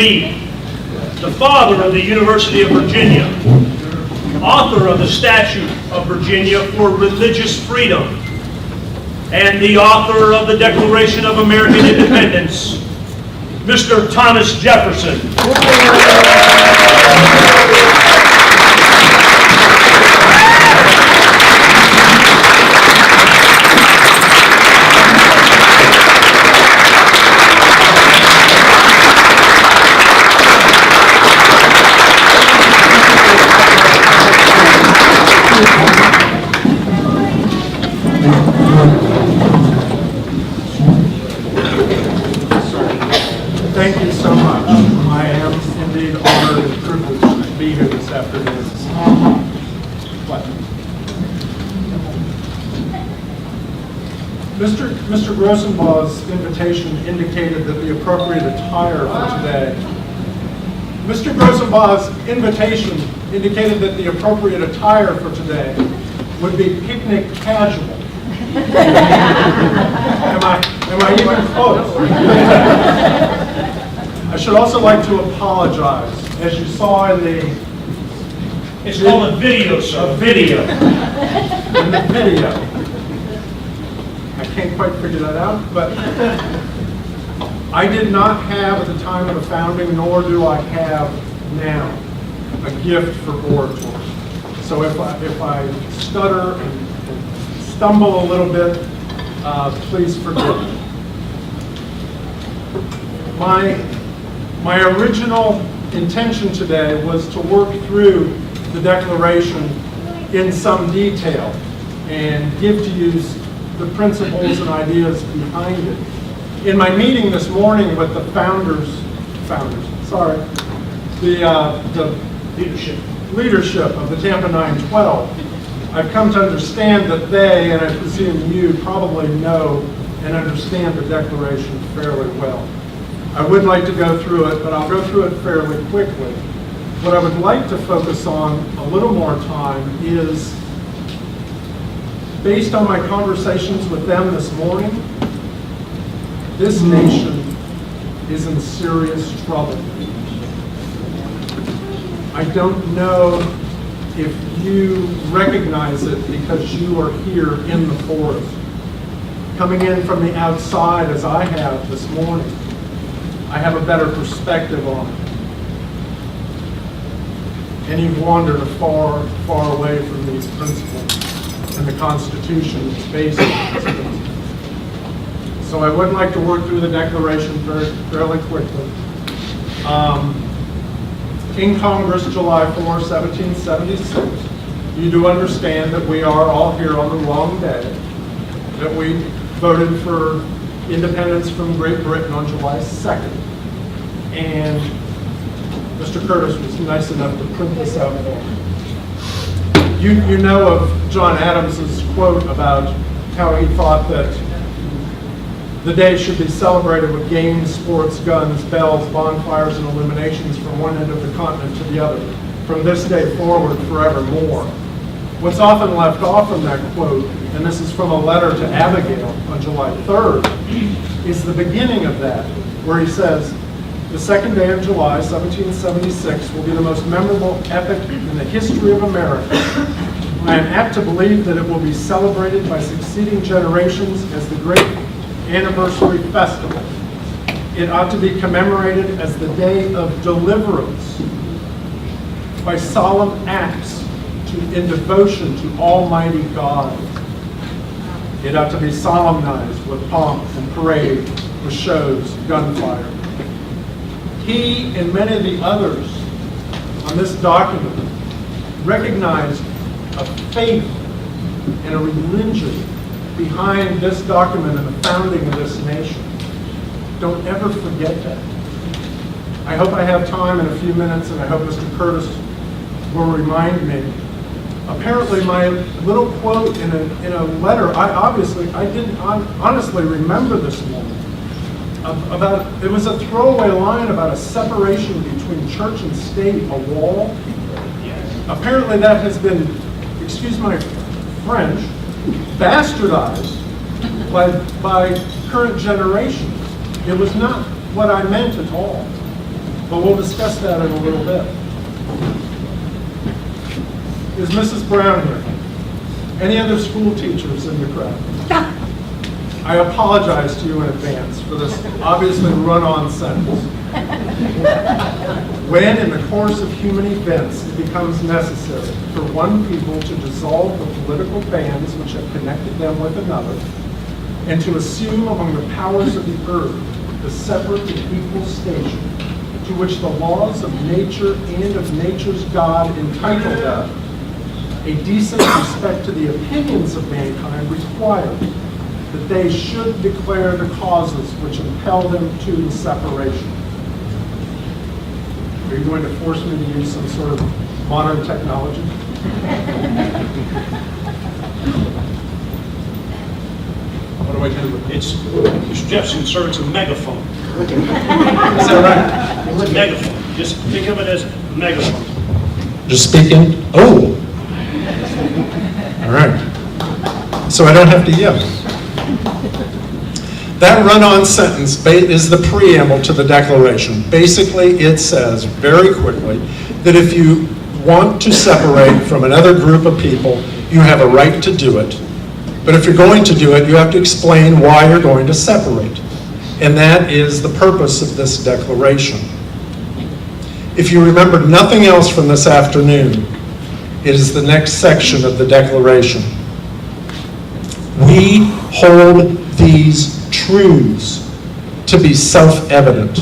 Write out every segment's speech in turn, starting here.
me, the father of the University of Virginia, author of the Statute of Virginia for Religious Freedom, and the author of the Declaration of American Independence, Mr. Thomas Jefferson. Thank you so much. I am indeed honored and privileged to be here this afternoon. What? Mr. Grossenbaugh's invitation indicated that the appropriate attire for today. Mr. Grossenbaugh's invitation indicated that the appropriate attire for today would be picnic casual. Am I even close? I should also like to apologize. As you saw in the... It's called a video, sir. A video. In the video. I can't quite figure that out, but I did not have at the time of the founding, nor do I have now, a gift for oratory. So if I stutter and stumble a little bit, please forgive me. My original intention today was to work through the Declaration in some detail and give to you the principles and ideas behind it. In my meeting this morning with the leadership of the Tampa 912, I've come to understand that they, and I presume you, probably know and understand the Declaration fairly well. I would like to go through it, but I'll go through it fairly quickly. What I would like to focus on a little more time is, based on my conversations with them this morning, this nation is in serious trouble. I don't know if you recognize it because you are here in the forest. Coming in from the outside, as I have this morning, I have a better perspective on it. And you've wandered far, far away from these principles and the Constitution is based on these principles. So I would like to work through the Declaration fairly quickly. In Congress, July 4, 1776, you do understand that we are all here on the wrong day, that we voted for independence from Great Britain on July 2nd. And Mr. Curtis was nice enough to print this out for me. You know of John Adams's quote about how he thought that the day should be celebrated with games, sports, guns, bells, bonfires, and illuminations from one end of the continent to the other, from this day forward forevermore. What's often left off from that quote, and this is from a letter to Abigail on July 3rd, is the beginning of that, where he says, "The second day of July, 1776, will be the most memorable epoch in the history of America. I am apt to believe that it will be celebrated by succeeding generations as the great anniversary festival. It ought to be commemorated as the day of deliverance by solemn acts in devotion to Almighty God. It ought to be solemnized with pomp and parade, with shows, gunfire." He and many of the others on this document recognized a faith and a religion behind this document and the founding of this nation. Don't ever forget that. I hope I have time in a few minutes, and I hope Mr. Curtis will remind me. Apparently, my little quote in a letter, I didn't honestly remember this morning. It was a throwaway line about a separation between church and state, a wall. Apparently that has been, excuse my French, bastardized by current generations. It was not what I meant at all. But we'll discuss that in a little bit. Is Mrs. Brown here? Any other school teachers in the crowd? I apologize to you in advance for this obviously run-on sentence. When in the course of human events it becomes necessary for one people to dissolve the political bands which have connected them with another, and to assume among the powers of the earth the separate and equal station to which the laws of nature and of nature's God entitle them, a decent respect to the opinions of mankind requires that they should declare the causes which impel them to the separation. Are you going to force me to use some sort of modern technology? What do I do with it? It's, Mr. Jefferson, sir, it's a megaphone. Is that right? It's a megaphone. Just think of it as a megaphone. Just speaking. Oh. All right. So I don't have to yell. That run-on sentence is the preamble to the Declaration. Basically, it says very quickly that if you want to separate from another group of people, you have a right to do it. But if you're going to do it, you have to explain why you're going to separate. And that is the purpose of this declaration. If you remember nothing else from this afternoon, it is the next section of the Declaration. We hold these truths to be self-evident.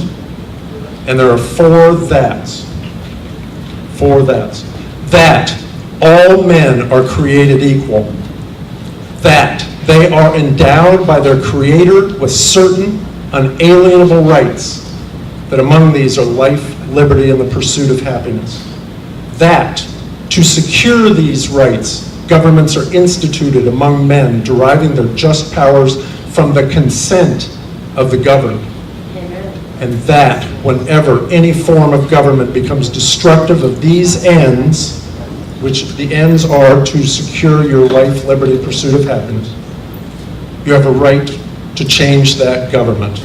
And there are four that's. Four that's. That all men are created equal. That they are endowed by their Creator with certain unalienable rights, that among these are life, liberty, and the pursuit of happiness. That to secure these rights, governments are instituted among men, deriving their just powers from the consent of the governed. And that whenever any form of government becomes destructive of these ends, which the ends are to secure your life, liberty, pursuit of happiness, you have a right to change that government.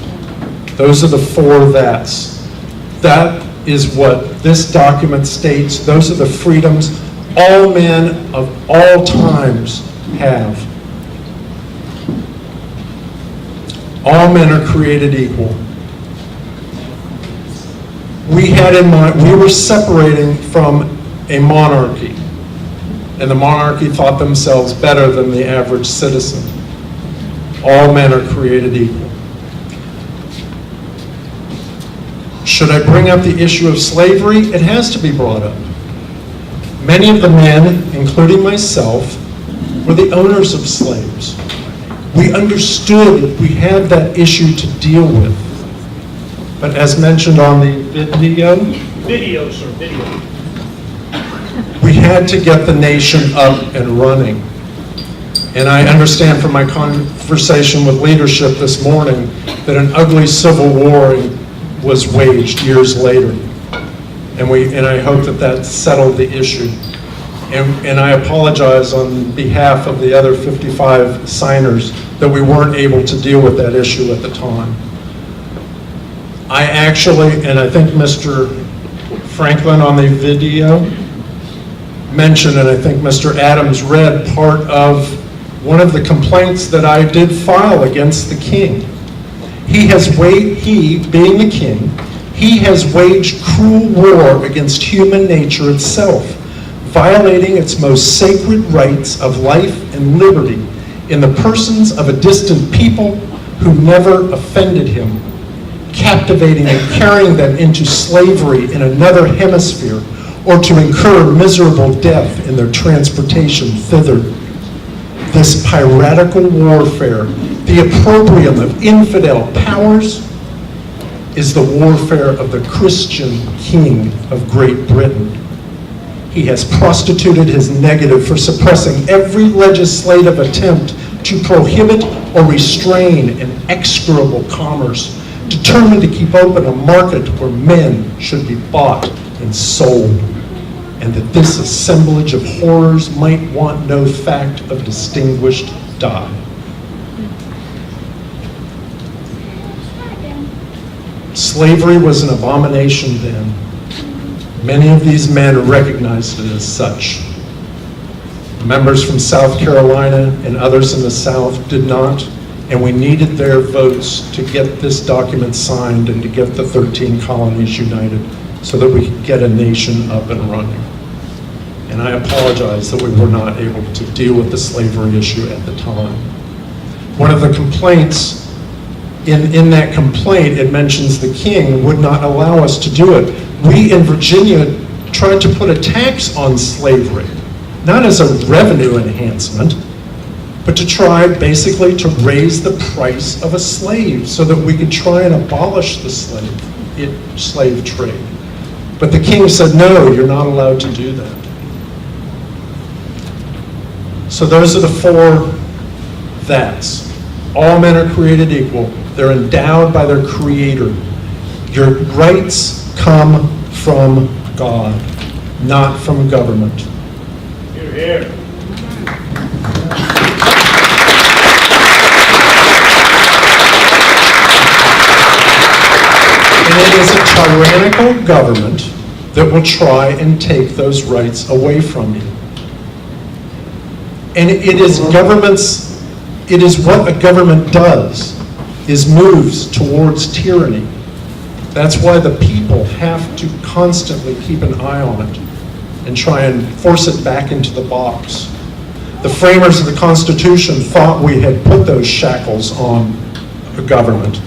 Those are the four that's. That is what this document states. Those are the freedoms all men of all times have. All men are created equal. We had in mind, we were separating from a monarchy, and the monarchy thought themselves better than the average citizen. All men are created equal. Should I bring up the issue of slavery? It has to be brought up. Many of the men, including myself, were the owners of slaves. We understood we had that issue to deal with. But as mentioned on the video, we had to get the nation up and running. And I understand from my conversation with leadership this morning that an ugly civil war was waged years later. And I hope that settled the issue. And I apologize on behalf of the other 55 signers that we weren't able to deal with that issue at the time. I actually, and I think Mr. Franklin on the video mentioned, and I think Mr. Adams read part of one of the complaints that I did file against the king. He, being the king, he has waged cruel war against human nature itself, violating its most sacred rights of life and liberty in the persons of a distant people who never offended him, captivating and carrying them into slavery in another hemisphere, or to incur miserable death in their transportation thither. This piratical warfare, the opprobrium of infidel powers, is the warfare of the Christian King of Great Britain. He has prostituted his negative for suppressing every legislative attempt to prohibit or restrain an execrable commerce, determined to keep open a market where men should be bought and sold, and that this assemblage of horrors might want no fact of distinguished dye. Slavery was an abomination then. Many of these men recognized it as such. Members from South Carolina and others in the South did not, and we needed their votes to get this document signed and to get the 13 colonies united so that we could get a nation up and running. And I apologize that we were not able to deal with the slavery issue at the time. One of the complaints, in that complaint, it mentions the king would not allow us to do it. We in Virginia tried to put a tax on slavery, not as a revenue enhancement, but to try basically to raise the price of a slave so that we could try and abolish the slave trade. But the king said, no, you're not allowed to do that. So those are the four that's. All men are created equal. They're endowed by their creator. Your rights come from God, not from government. Hear, hear. And it is a tyrannical government that will try and take those rights away from you. And it is what a government does, is moves towards tyranny. That's why the people have to constantly keep an eye on it and try and force it back into the box. The framers of the Constitution thought we had put those shackles on the government.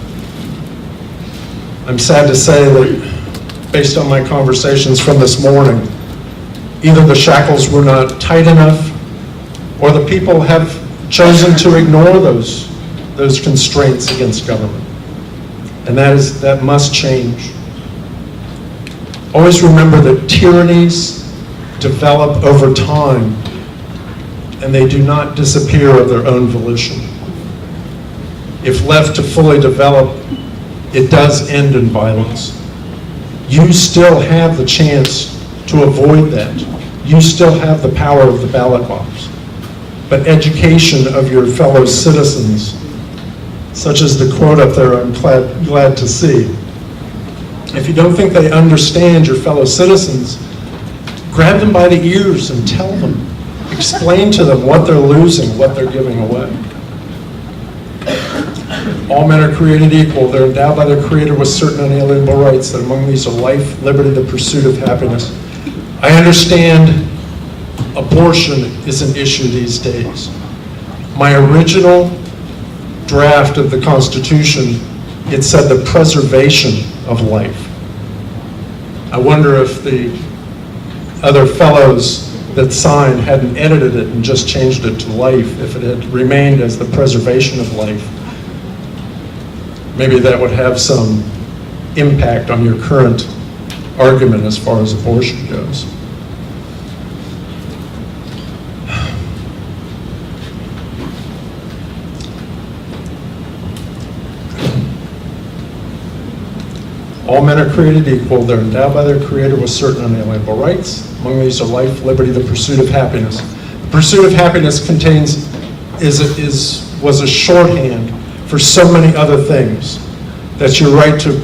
I'm sad to say that, based on my conversations from this morning, either the shackles were not tight enough or the people have chosen to ignore those constraints against government. And that must change. Always remember that tyrannies develop over time and they do not disappear of their own volition. If left to fully develop, it does end in violence. You still have the chance to avoid that. You still have the power of the ballot box. But education of your fellow citizens, such as the quote up there I'm glad to see. If you don't think they understand your fellow citizens, grab them by the ears and tell them. Explain to them what they're losing, what they're giving away. All men are created equal. They're endowed by their Creator with certain unalienable rights, that among these are life, liberty, the pursuit of happiness. I understand abortion is an issue these days. My original draft of the Constitution, it said the preservation of life. I wonder if the other fellows that signed hadn't edited it and just changed it to life, if it had remained as the preservation of life. Maybe that would have some impact on your current argument as far as abortion goes. All men are created equal. They're endowed by their Creator with certain unalienable rights. Among these are life, liberty, the pursuit of happiness. The pursuit of happiness was a shorthand for so many other things. That's your right to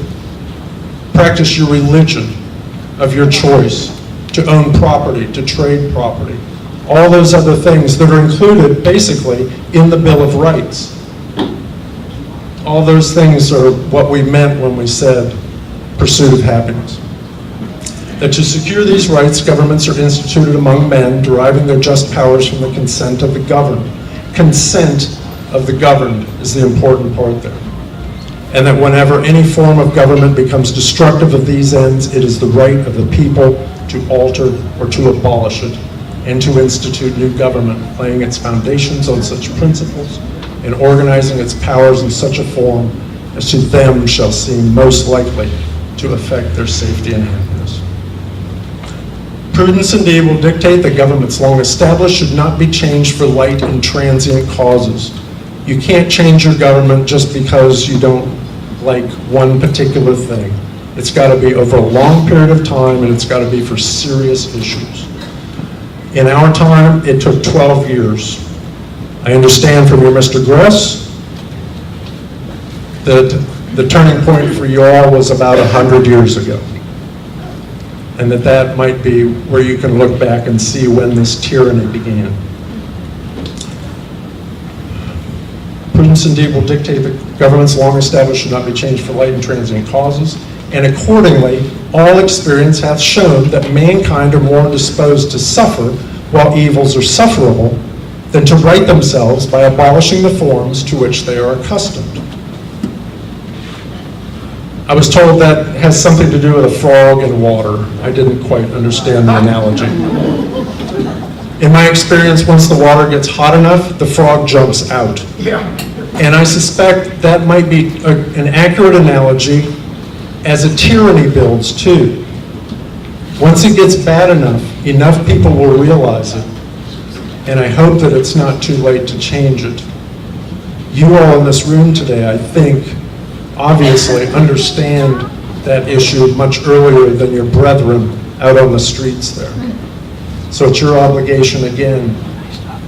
practice your religion of your choice, to own property, to trade property. All those other things that are included basically in the Bill of Rights. All those things are what we meant when we said pursuit of happiness. That to secure these rights, governments are instituted among men, deriving their just powers from the consent of the governed. Consent of the governed is the important part there. And that whenever any form of government becomes destructive of these ends, it is the right of the people to alter or to abolish it, and to institute new government, laying its foundations on such principles and organizing its powers in such a form as to them shall seem most likely to affect their safety and happiness. Prudence indeed will dictate that governments long established should not be changed for light and transient causes. You can't change your government just because you don't like one particular thing. It's got to be over a long period of time, and it's got to be for serious issues. In our time, it took 12 years. I understand from your Mr. Gress that the turning point for you all was about 100 years ago. And that might be where you can look back and see when this tyranny began. Prudence indeed will dictate that governments long established should not be changed for light and transient causes, and accordingly, all experience hath shown that mankind are more disposed to suffer while evils are sufferable than to right themselves by abolishing the forms to which they are accustomed. I was told that has something to do with a frog and water. I didn't quite understand the analogy. In my experience, once the water gets hot enough, the frog jumps out. And I suspect that might be an accurate analogy as a tyranny builds too. Once it gets bad enough people will realize it. And I hope that it's not too late to change it. You all in this room today, I think, obviously understand that issue much earlier than your brethren out on the streets there. So it's your obligation again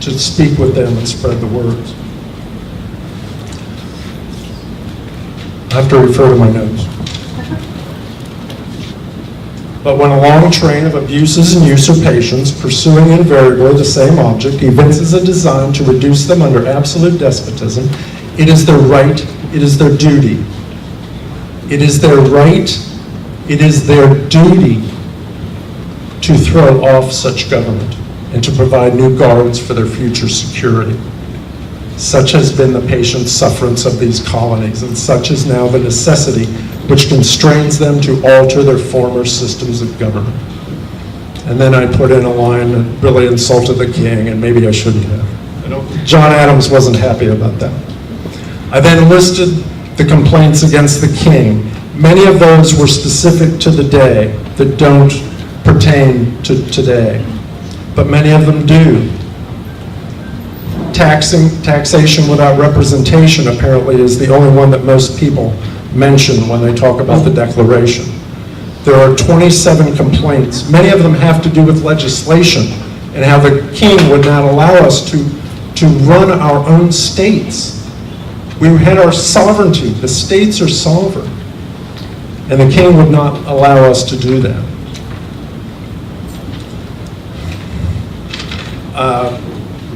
to speak with them and spread the words. I have to refer to my notes. But when a long train of abuses and usurpations, pursuing invariably the same object, evinces a design to reduce them under absolute despotism, it is their right, it is their duty. It is their right, it is their duty to throw off such government and to provide new guards for their future security. Such has been the patient sufferance of these colonies, and such is now the necessity which constrains them to alter their former systems of government. And then I put in a line that really insulted the king, and maybe I shouldn't have. John Adams wasn't happy about that. I then listed the complaints against the king. Many of those were specific to the day that don't pertain to today, but many of them do. Taxation without representation apparently is the only one that most people mention when they talk about the Declaration. There are 27 complaints. Many of them have to do with legislation and how the king would not allow us to run our own states. We had our sovereignty. The states are sovereign. And the king would not allow us to do that.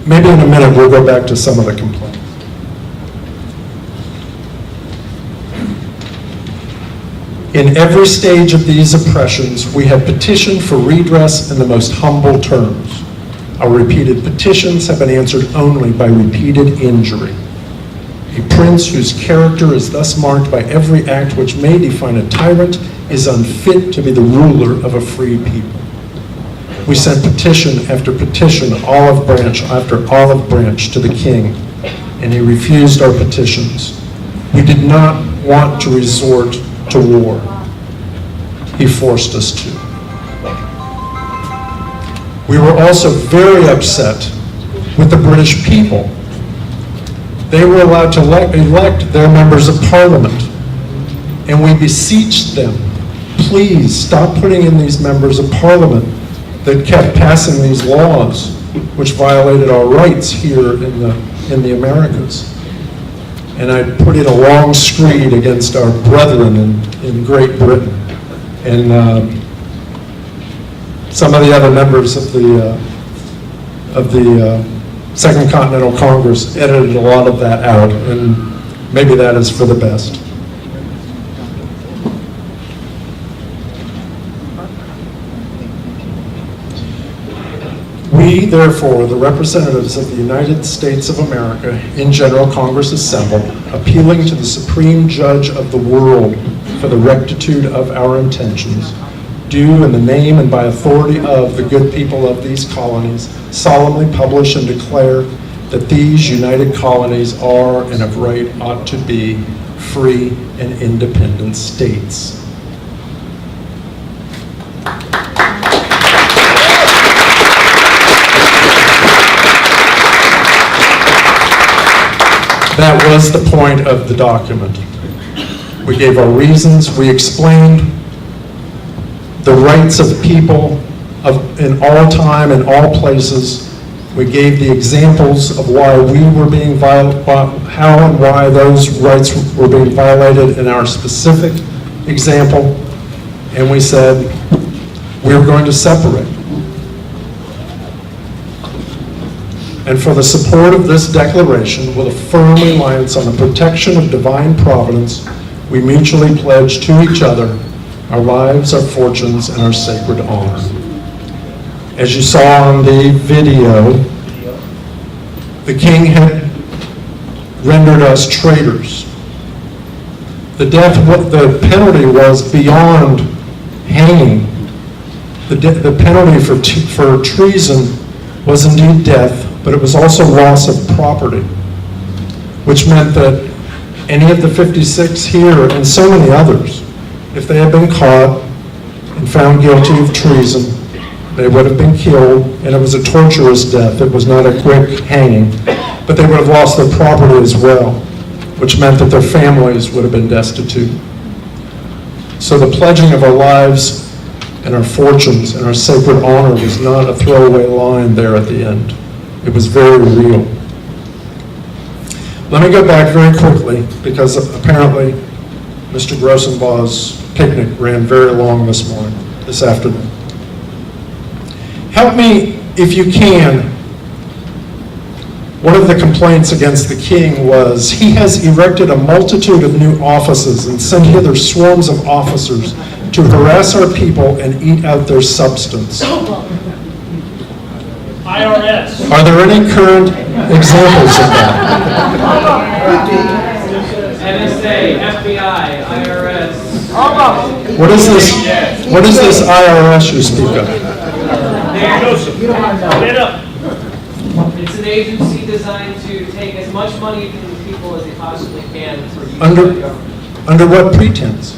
Maybe in a minute we'll go back to some of the complaints. In every stage of these oppressions, we have petitioned for redress in the most humble terms. Our repeated petitions have been answered only by repeated injury. A prince whose character is thus marked by every act which may define a tyrant is unfit to be the ruler of a free people. We sent petition after petition, olive branch after olive branch to the king, and he refused our petitions. We did not want to resort to war. He forced us to. We were also very upset with the British people. They were allowed to elect their members of parliament, and we beseeched them, please stop putting in these members of parliament that kept passing these laws which violated our rights here in the Americas. And I put in a long screed against our brethren in Great Britain. And some of the other members of the Second Continental Congress edited a lot of that out, and maybe that is for the best. We, therefore, the representatives of the United States of America, in General Congress assembled, appealing to the Supreme Judge of the world for the rectitude of our intentions, do in the name and by authority of the good people of these colonies, solemnly publish and declare that these united colonies are and of right ought to be free and independent states. That was the point of the document. We gave our reasons, we explained the rights of people in all time and all places. We gave the examples of why we were being how and why those rights were being violated in our specific example, and we said we're going to separate. And for the support of this declaration, with a firm reliance on the protection of divine providence, we mutually pledge to each other our lives, our fortunes, and our sacred honor. As you saw on the video, the king had rendered us traitors. The penalty was beyond hanging. The penalty for treason was indeed death, but it was also loss of property, which meant that any of the 56 here and so many others, if they had been caught and found guilty of treason, they would have been killed, and it was a torturous death. It was not a quick hanging, but they would have lost their property as well, which meant that their families would have been destitute. So the pledging of our lives and our fortunes and our sacred honor was not a throwaway line there at the end. It was very real. Let me go back very quickly, because apparently Mr. Grossenbaugh's picnic ran very long this afternoon. Help me, if you can. One of the complaints against the king was he has erected a multitude of new offices and sent hither swarms of officers to harass our people and eat out their substance. IRS. Are there any current examples of that? NSA, FBI, IRS. What is this IRS you speak of? Joseph, get up. It's an agency designed to take as much money from the people as they possibly can for use by Under the government. under what pretense?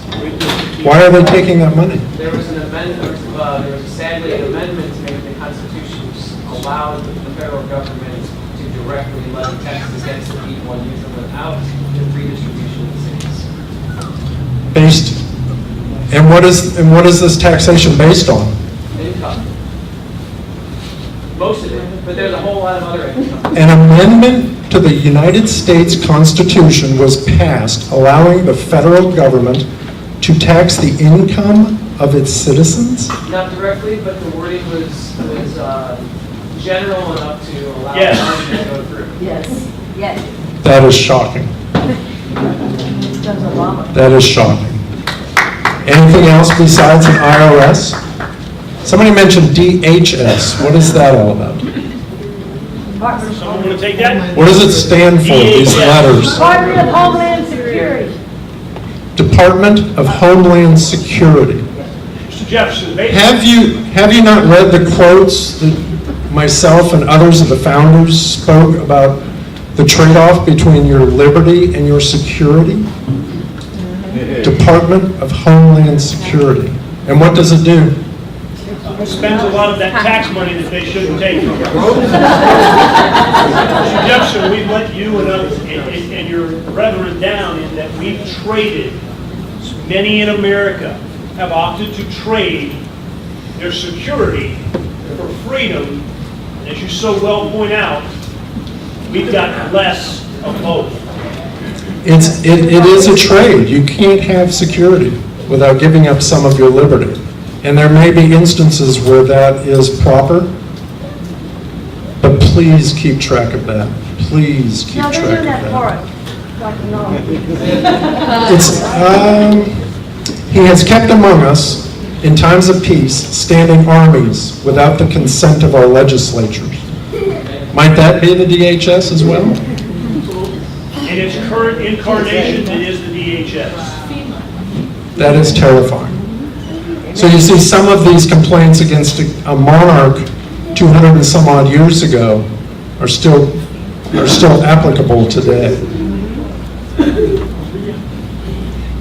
Why are they taking that money? There was an amendment, there was sadly an amendment to make the Constitution allow the federal government to directly levy taxes against the people and use them without the redistribution of the cities. And what is this taxation based on? Income. Most of it, but there's a whole lot of other income. An amendment to the United States Constitution was passed allowing the federal government to tax the income of its citizens? Not directly, but the wording was general enough to allow Yes. the argument to go through. Yes, yes. That is shocking. That is shocking. Anything else besides an IRS? Somebody mentioned DHS. What is that all about? Someone want to take that? What does it stand for, these letters? Department of Homeland Security. Department of Homeland Security. Mr. Jefferson, Have you not read the quotes that myself and others of the founders spoke about the trade-off between your liberty and your security? Department of Homeland Security. And what does it do? spends a lot of that tax money that they shouldn't take from us. Mr. Jefferson, we've let you and your brethren down in that we've traded. Many in America have opted to trade their security for freedom. And as you so well point out, we've got less of both. It is a trade. You can't have security without giving up some of your liberty. And there may be instances where that is proper, but please keep track of that. Please keep No, track they're of doing that for that. us. He has kept among us, in times of peace, standing armies without the consent of our legislatures. Might that be the DHS as well? In its current incarnation, it is the DHS. That is terrifying. So you see, some of these complaints against a monarch 200 and some odd years ago are still applicable today.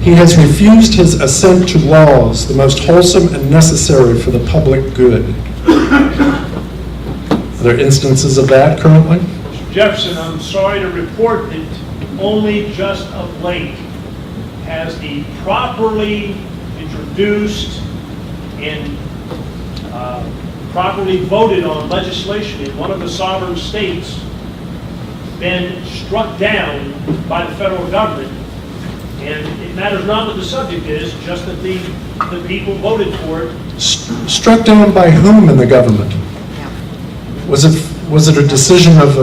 He has refused his assent to laws, the most wholesome and necessary for the public good. Are there instances of that currently? Mr. Jefferson, I'm sorry to report that only just of late has the properly introduced and properly voted on legislation in one of the sovereign states been struck down by the federal government. And it matters not what the subject is, just that the people voted for it. Struck down by whom in the government? Was it a decision of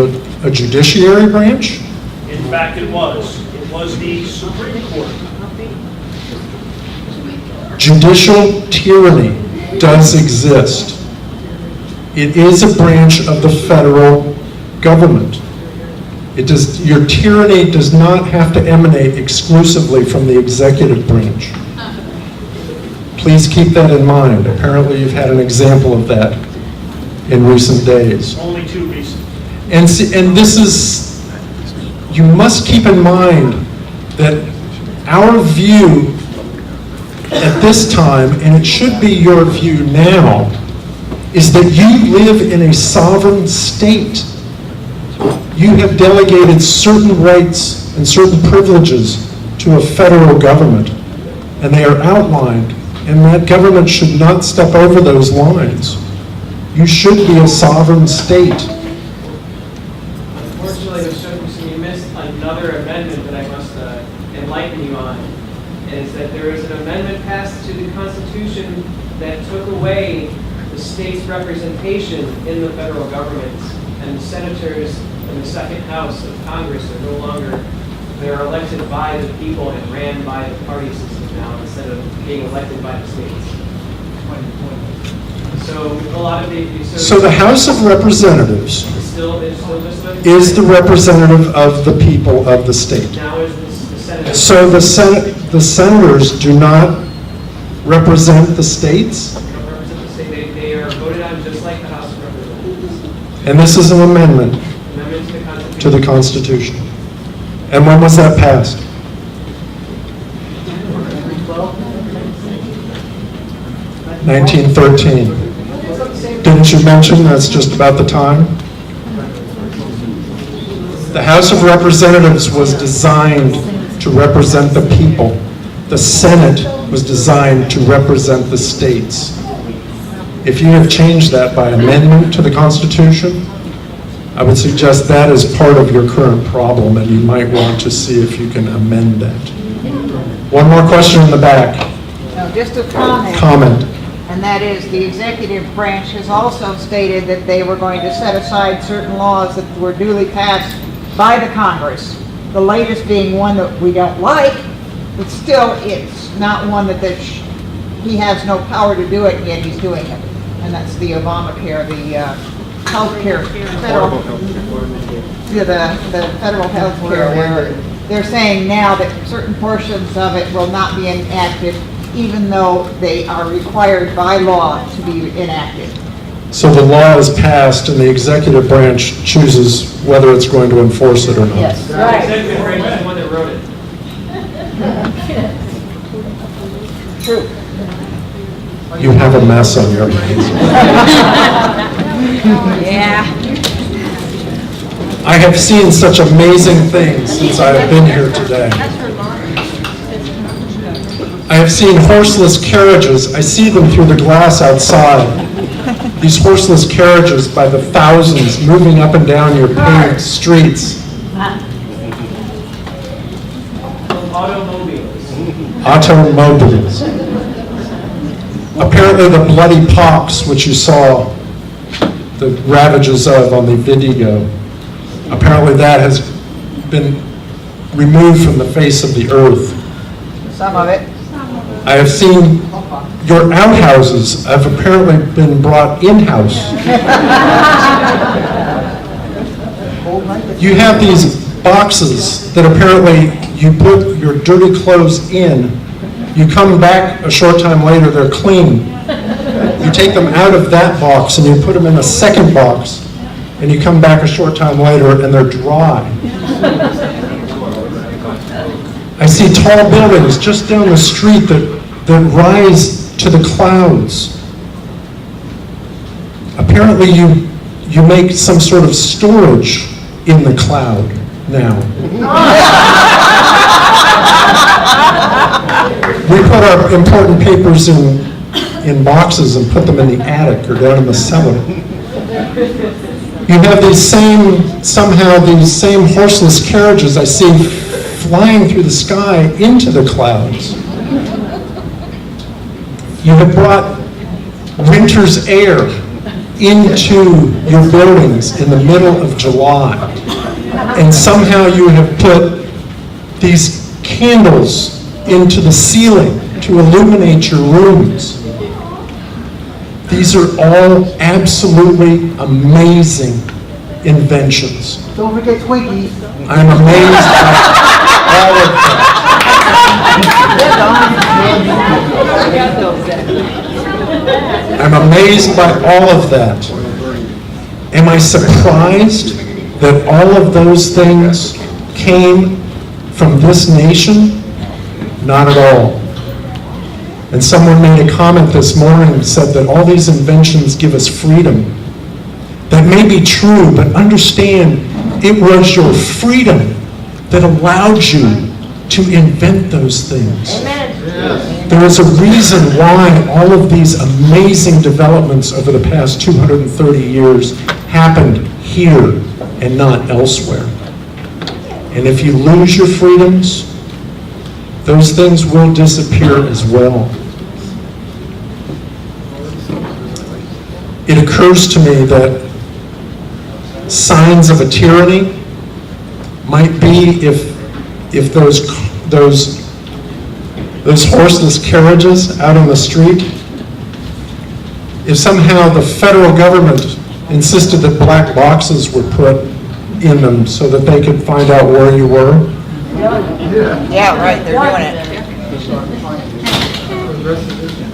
a judiciary branch? In fact, it was. It was the Supreme Court. Judicial tyranny does exist. It is a branch of the federal government. Your tyranny does not have to emanate exclusively from the executive branch. Please keep that in mind. Apparently you've had an example of that in recent days. Only too recent. And this is, you must keep in mind that our view at this time, and it should be your view now, is that you live in a sovereign state. You have delegated certain rights and certain privileges to a federal government, and they are outlined, and that government should not step over those lines. You should be a sovereign state. Unfortunately, Mr. Jefferson, you missed another amendment that I must enlighten you on. And it's that there was an amendment passed to the Constitution that took away the state's representation in the federal government. And the senators in the second house of Congress are no longer, they're elected by the people and ran by the party system now instead of being elected by the states. So a lot of the... So the House of Representatives it's still just a... is the representative of the people of the state. Now is the Senate... So the senators do not represent the states? They don't represent the state. They are voted on just like the House of Representatives. And this is an amendment Amendment to to the Constitution. the Constitution. And when was that passed? 1913. Didn't you mention that's just about the time? The House of Representatives was designed to represent the people. The Senate was designed to represent the states. If you have changed that by amendment to the Constitution, I would suggest that is part of your current problem, and you might want to see if you can amend that. One more question in the back. No, just a comment. Comment. And that is, the executive branch has also stated that they were going to set aside certain laws that were duly passed by the Congress. The latest being one that we don't like, but still it's not one that he has no power to do it, yet he's doing it. And that's the Obamacare, the health care, federal, the federal health care. They're saying now that certain portions of it will not be enacted, even though they are required by law to be enacted. So the law is passed and the executive branch chooses whether it's going to enforce it or not. Yes, The right. executive branch is the one that wrote it. True. You have a mess on your hands. Yeah. I have seen such amazing things since I have been here today. I have seen horseless carriages. I see them through the glass outside. These horseless carriages by the thousands moving up and down your paved streets. Automobiles. Automobiles. Apparently the bloody pox, which you saw the ravages of on the video, apparently that has been removed from the face of the earth. Some of it. I have seen your outhouses have apparently been brought in-house. You have these boxes that apparently you put your dirty clothes in. You come back a short time later, they're clean. You take them out of that box and you put them in a second box, and you come back a short time later and they're dry. I see tall buildings just down the street that rise to the clouds. Apparently you make some sort of storage in the cloud now. We put our important papers in in boxes and put them in the attic or down in the cellar. You have somehow these same horseless carriages I see flying through the sky into the clouds. You have brought winter's air into your buildings in the middle of July. And somehow you have put these candles into the ceiling to illuminate your rooms. These are all absolutely amazing inventions. Don't forget Twinkies. I'm amazed by all of that. I'm amazed by all of that. Am I surprised that all of those things came from this nation? Not at all. And someone made a comment this morning and said that all these inventions give us freedom. That may be true, but understand it was your freedom that allowed you to invent those things. There is a reason why all of these amazing developments over the past 230 years happened here and not elsewhere. And if you lose your freedoms, those things will disappear as well. It occurs to me that signs of a tyranny might be if those horseless carriages out on the street, if somehow the federal government insisted that black boxes were put in them so that they could find out where you were. Yeah, right, they're doing it.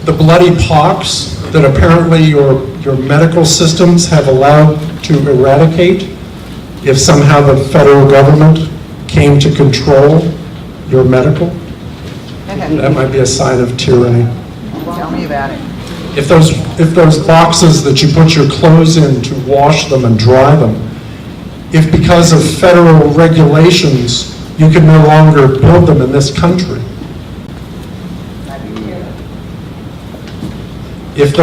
The bloody pox that apparently your medical systems have allowed to eradicate, if somehow the federal government came to control your medical, that might be a sign of tyranny. Tell me about it. If those boxes that you put your clothes in to wash them and dry them, if because of federal regulations you can no longer build them in this country, if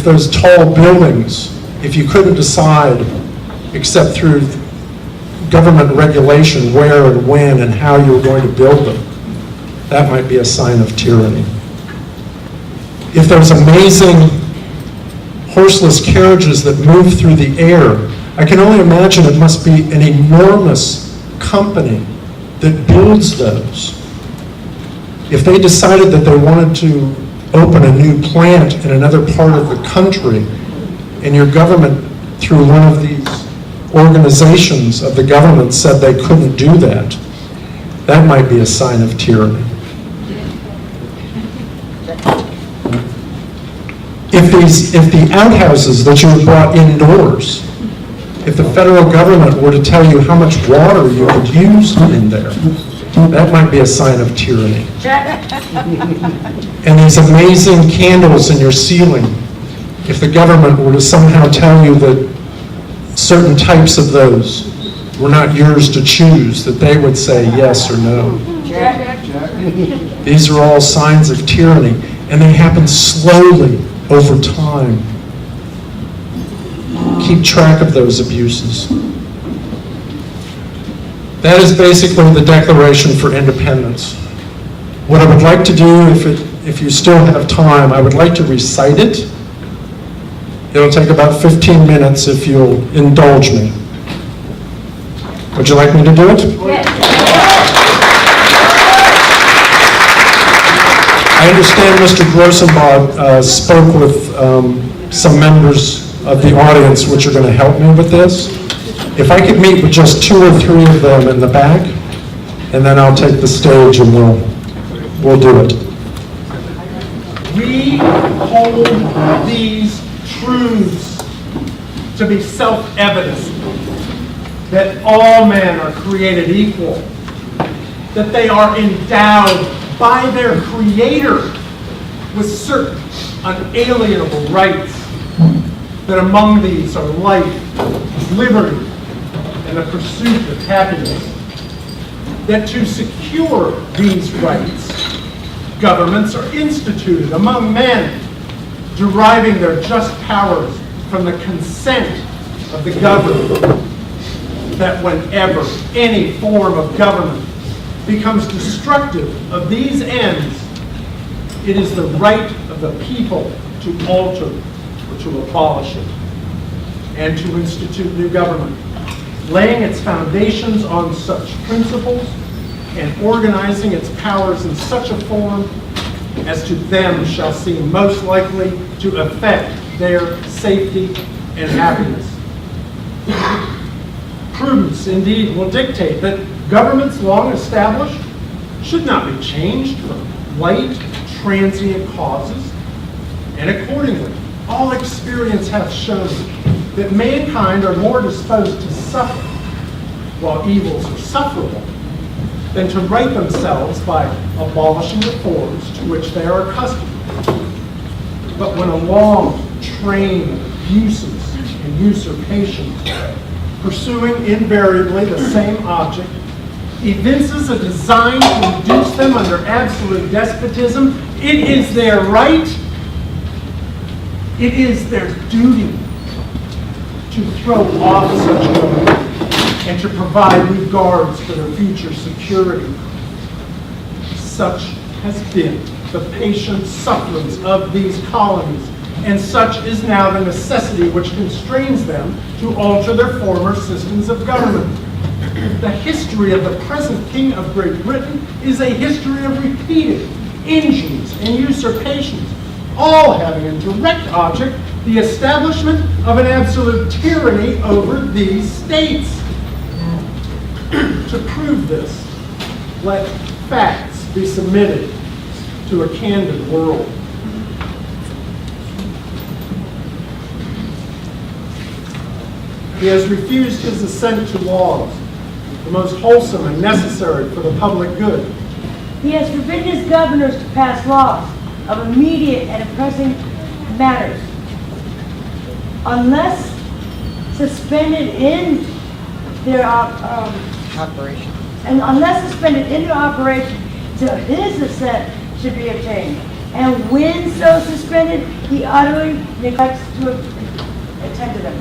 those tall buildings, if you couldn't decide except through government regulation where and when and how you were going to build them, that might be a sign of tyranny. If those amazing horseless carriages that move through the air, I can only imagine it must be an enormous company that builds those. If they decided that they wanted to open a new plant in another part of the country, and your government, through one of these organizations of the government, said they couldn't do that, that might be a sign of tyranny. If the outhouses that you have brought indoors, if the federal government were to tell you how much water you could use in there, that might be a sign of tyranny. And these amazing candles in your ceiling, if the government were to somehow tell you that certain types of those were not yours to choose, that they would say yes or no. These are all signs of tyranny, and they happen slowly over time. Keep track of those abuses. That is basically the Declaration for Independence. What I would like to do, if you still have time, I would like to recite it. It'll take about 15 minutes if you'll indulge me. Would you like me to do it? Yes. I understand Mr. Grossenbach spoke with some members of the audience which are going to help me with this. If I could meet with just 2 or 3 of them in the back, and then I'll take the stage and we'll do it. We hold these truths to be self-evident, that all men are created equal, that they are endowed by their Creator with certain unalienable rights, that among these are life, liberty, and the pursuit of happiness, that to secure these rights, Governments are instituted among men, deriving their just powers from the consent of the governed. That whenever any form of government becomes destructive of these ends, it is the right of the people to alter or to abolish it, and to institute new government, laying its foundations on such principles and organizing its powers in such a form as to them shall seem most likely to affect their safety and happiness. Prudence, indeed, will dictate that governments long established should not be changed from light, transient causes, and accordingly, all experience hath shown that mankind are more disposed to suffer, while evils are sufferable, than to right themselves by abolishing the forms to which they are accustomed. But when a long train of abuses and usurpations, pursuing invariably the same object, evinces a design to reduce them under absolute despotism, it is their right, it is their duty to throw off such government and to provide new guards for their future security. Such has been the patient sufferance of these colonies, and such is now the necessity which constrains them to alter their former systems of government. The history of the present King of Great Britain is a history of repeated injuries and usurpations, all having a direct object the establishment of an absolute tyranny over these states. To prove this, let facts be submitted to a candid world. He has refused his assent to laws, the most wholesome and necessary for the public good. He has forbidden his governors to pass laws of immediate and pressing matters, unless suspended in their Operation. and unless suspended into operation till his assent should be obtained. And when so suspended, he utterly neglects to attend to them.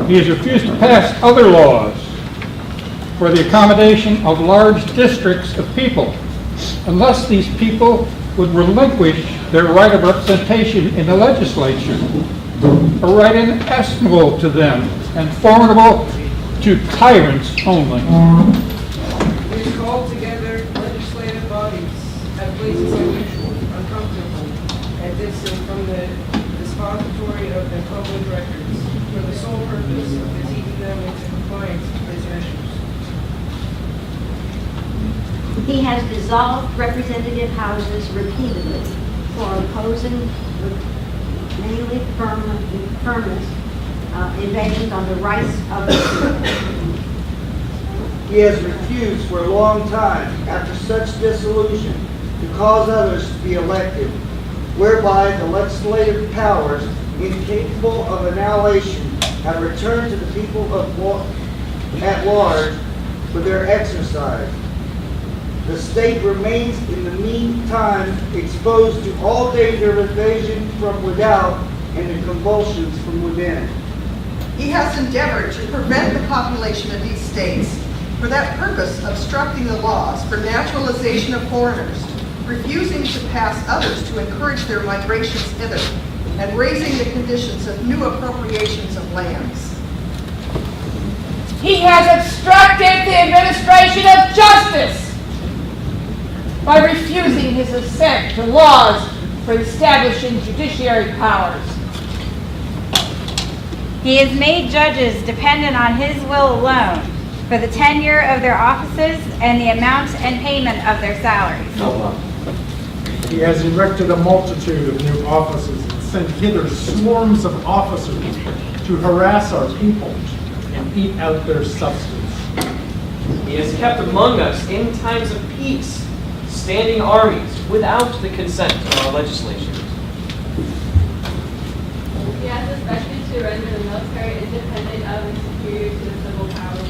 He has refused to pass other laws for the accommodation of large districts of people, unless these people would relinquish their right of representation in the legislature, a right inestimable to them and formidable to tyrants only. We have called together legislative bodies at places unusual, uncomfortable, and distant from the dispository of the public records, for the sole purpose of fatiguing them into compliance with his measures. He has dissolved representative houses repeatedly for opposing with mainly firmness invasions on the rights of the people. He has refused for a long time, after such dissolution, to cause others to be elected, whereby the legislative powers, incapable of annihilation, have returned to the people at large for their exercise. The state remains in the meantime exposed to all danger of invasion from without and to convulsions from within. He has endeavored to prevent the population of these states, for that purpose obstructing the laws for naturalization of foreigners, refusing to pass others to encourage their migrations hither, and raising the conditions of new appropriations of lands. He has obstructed the administration of justice by refusing his assent to laws for establishing judiciary powers. He has made judges dependent on his will alone for the tenure of their offices and the amount and payment of their salaries. He has erected a multitude of new offices and sent hither swarms of officers to harass our people and eat out their substance. He has kept among us in times of peace standing armies without the consent of our legislatures. He has especially to render the military independent of and superior to the civil powers.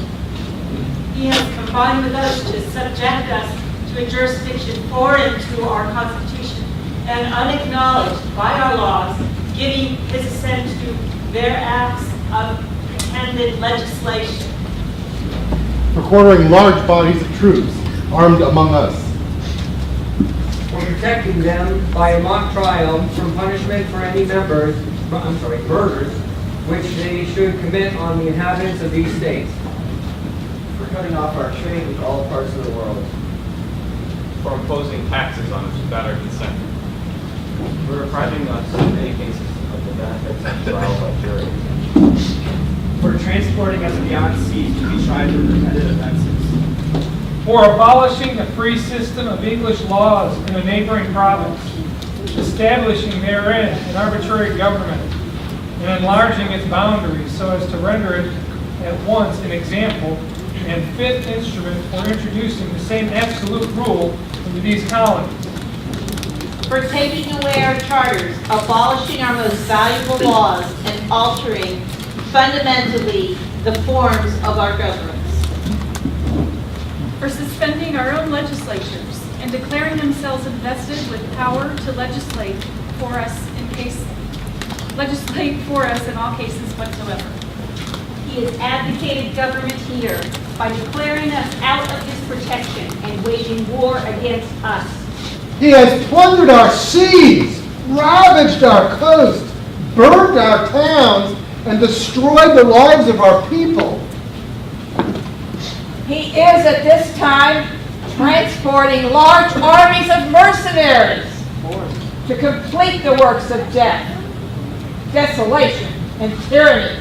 He has combined with us to subject us to to a jurisdiction foreign to our Constitution and unacknowledged by our laws, giving his assent to their acts of pretended legislation. For quartering large bodies of troops armed among us. For protecting them by a mock trial from punishment for any murders, which they should commit on the inhabitants of these states. For cutting off our trade with all parts of the world. For imposing taxes on us without our consent. For depriving us in many cases of the benefits of trial by jury. For transporting us beyond seas to be tried for repeated offenses. For abolishing the free system of English laws in a neighboring province, establishing therein an arbitrary government, and enlarging its boundaries so as to render it at once an example and fit instrument for introducing the same absolute rule into these colonies. For taking away our charters, abolishing our most valuable laws, and altering fundamentally the forms of our governments. For suspending our own legislatures and declaring themselves invested with power to legislate for us in all cases whatsoever. He has advocated government here by declaring us out of his protection and waging war against us. He has plundered our seas, ravaged our coast, burned our towns, and destroyed the lives of our people. He is at this time transporting large armies of mercenaries to complete the works of death, desolation, and tyranny,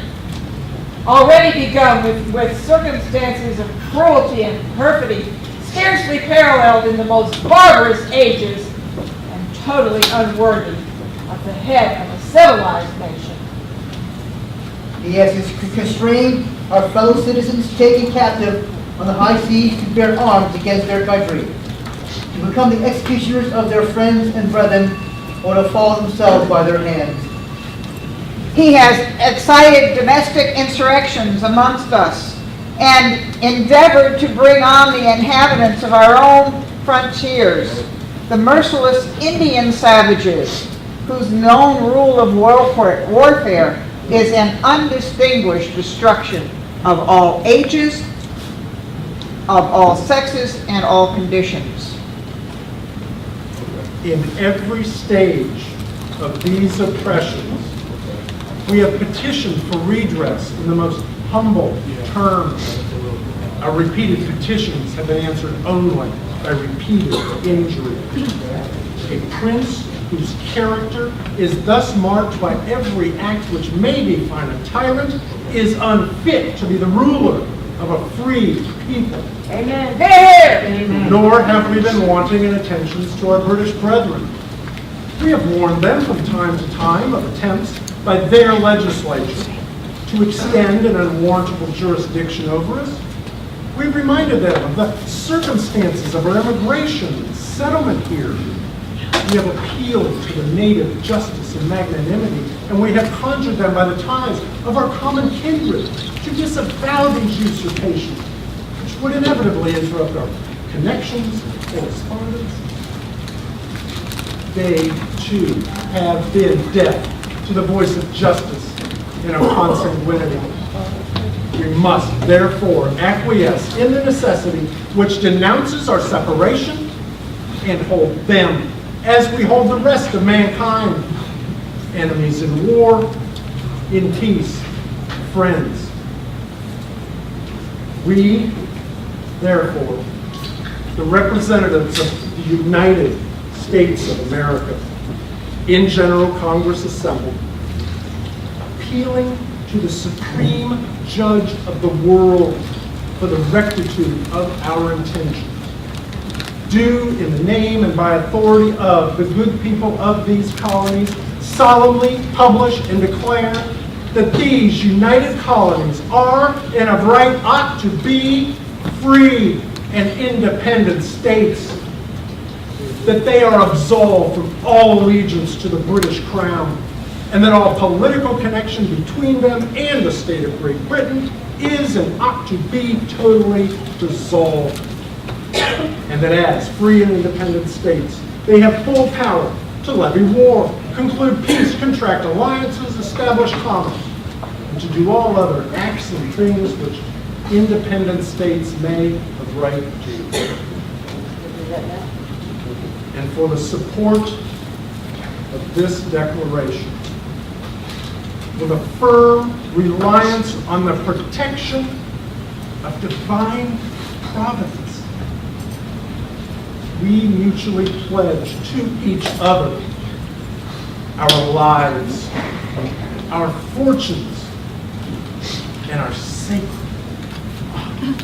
already begun with circumstances of cruelty and perfidy scarcely paralleled in the most barbarous ages and totally unworthy of the head of a civilized nation. He has constrained our fellow citizens taken captive on the high seas to bear arms against their country, to become the executioners of their friends and brethren, or to fall themselves by their hands. He has excited domestic insurrections amongst us and endeavored to bring on the inhabitants of our own frontiers, the merciless Indian savages, whose known rule of warfare is an undistinguished destruction of all ages, of all sexes, and all conditions. In every stage of these oppressions, we have petitioned for redress in the most humble terms. Our repeated petitions have been answered only by repeated injury. A prince whose character is thus marked by every act which may define a tyrant is unfit to be the ruler of a free people. Amen. Here! Nor have we been wanting in attentions to our British brethren. We have warned them from time to time of attempts by their legislature to extend an unwarrantable jurisdiction over us. We've reminded them of the circumstances of our immigration and settlement here. We have appealed to the native justice and magnanimity, and we have conjured them by the ties of our common kindred to disavow these usurpations, which would inevitably interrupt our connections and correspondence. They, too, have been deaf to the voice of justice and of consanguinity. We must, therefore, acquiesce in the necessity which denounces our separation and hold them as we hold the rest of mankind, enemies in war, in peace, friends. We, therefore, the representatives of the United States of America, in General Congress assembled, appealing to the supreme judge of the world for the rectitude of our intentions, do in the name and by authority of the good people of these colonies solemnly publish and declare that these united colonies are and of right ought to be free and independent states, that they are absolved from all allegiance to the British Crown, and that all political connection between them and the state of Great Britain is and ought to be totally dissolved. and that as free and independent states, they have full power to levy war, conclude peace, contract alliances, establish commerce, and to do all other acts and things which independent states may of right do. And for the support of this declaration, with a firm reliance on the protection of divine providence, we mutually pledge to each other our lives, our fortunes, and our sacred honor.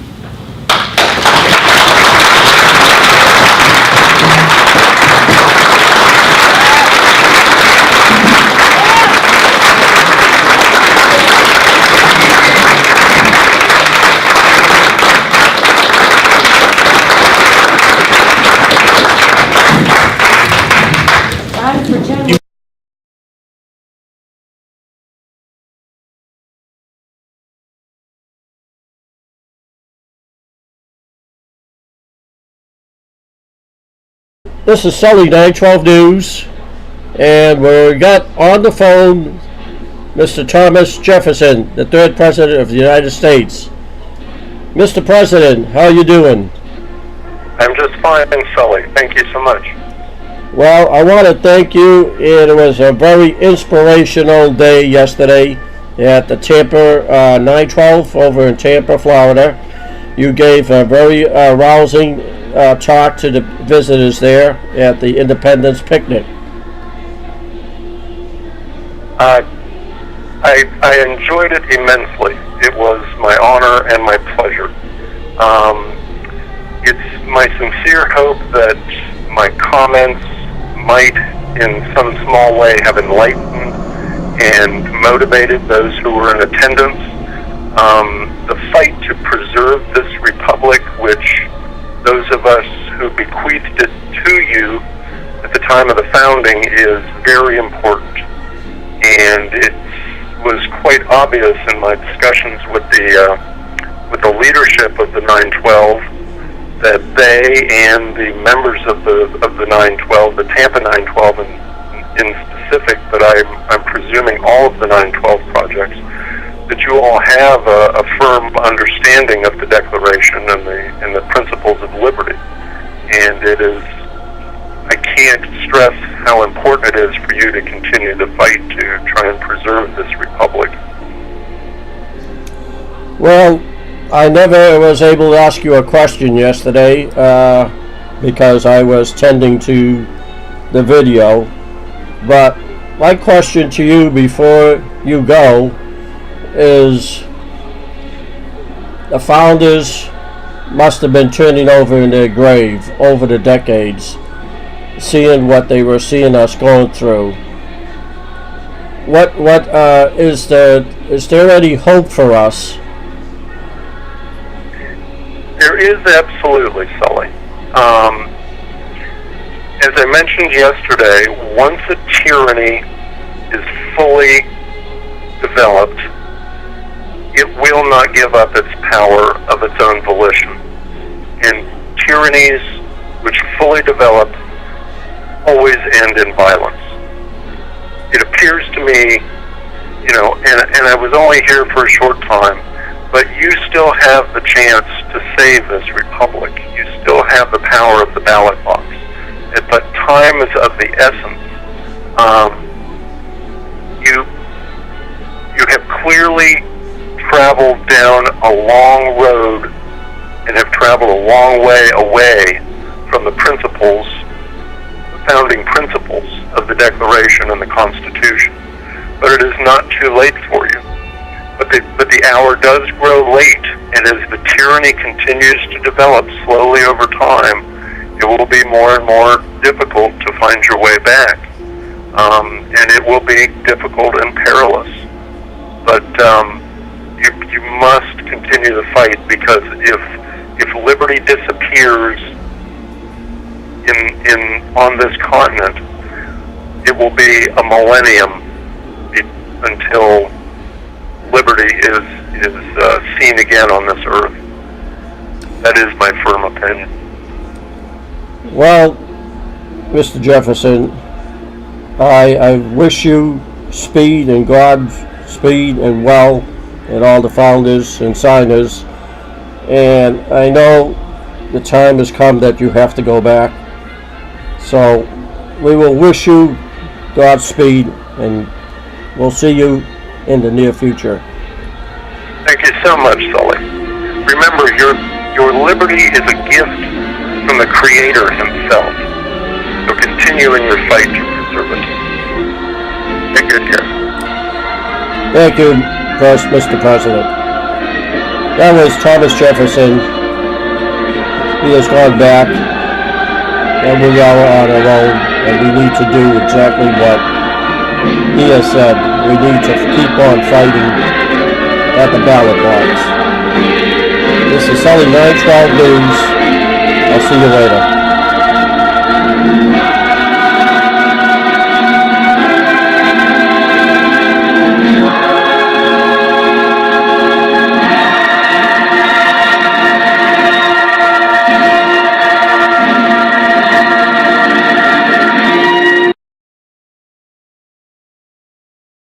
This is Sully, 912 News, and we got on the phone Mr. Thomas Jefferson, the third President of the United States. Mr. President, how are you doing? I'm just fine, Sully. Thank you so much. Well, I want to thank you. It was a very inspirational day yesterday at the Tampa 912 over in Tampa, Florida. You gave a very rousing talk to the visitors there at the Independence Picnic. I enjoyed it immensely. It was my honor and my pleasure. It's my sincere hope that my comments might, in some small way, have enlightened and motivated those who were in attendance. The fight to preserve this republic, which those of us who bequeathed it to you at the time of the founding, is very important. And it was quite obvious in my discussions with the leadership of the 912 that they and the members of the 912, the Tampa 912 in specific, but I'm presuming all of the 912 projects, that you all have a firm understanding of the Declaration and the principles of liberty. And it is, I can't stress how important it is for you to continue the fight to try and preserve this republic. Well, I never was able to ask you a question yesterday because I was tending to the video. But my question to you before you go is, the founders must have been turning over in their grave over the decades, seeing what they were seeing us going through. Is there any hope for us? There is absolutely, Sully. As I mentioned yesterday, once a tyranny is fully developed, it will not give up its power of its own volition. And tyrannies which fully develop always end in violence. It appears to me, and I was only here for a short time, but you still have the chance to save this republic. You still have the power of the ballot box. But time is of the essence. You have clearly traveled down a long road and have traveled a long way away from the principles, the founding principles of the Declaration and the Constitution. But it is not too late for you. But the hour does grow late, and as the tyranny continues to develop slowly over time, it will be more and more difficult to find your way back. And it will be difficult and perilous. But you must continue the fight, because if liberty disappears on this continent, it will be a millennium until liberty is seen again on this earth. That is my firm opinion. Well, Mr. Jefferson, I wish you speed and Godspeed and well, and all the founders and signers. And I know the time has come that you have to go back. So we will wish you Godspeed, and we'll see you in the near future. Thank you so much, Sully. Remember, your liberty is a gift from the Creator himself. So continue in your fight to preserve it. Take good care. Thank you, Mr. President. That was Thomas Jefferson. He has gone back, and we are on our own, and we need to do exactly what he has said. We need to keep on fighting at the ballot box. This is Sully 912 News. I'll see you later.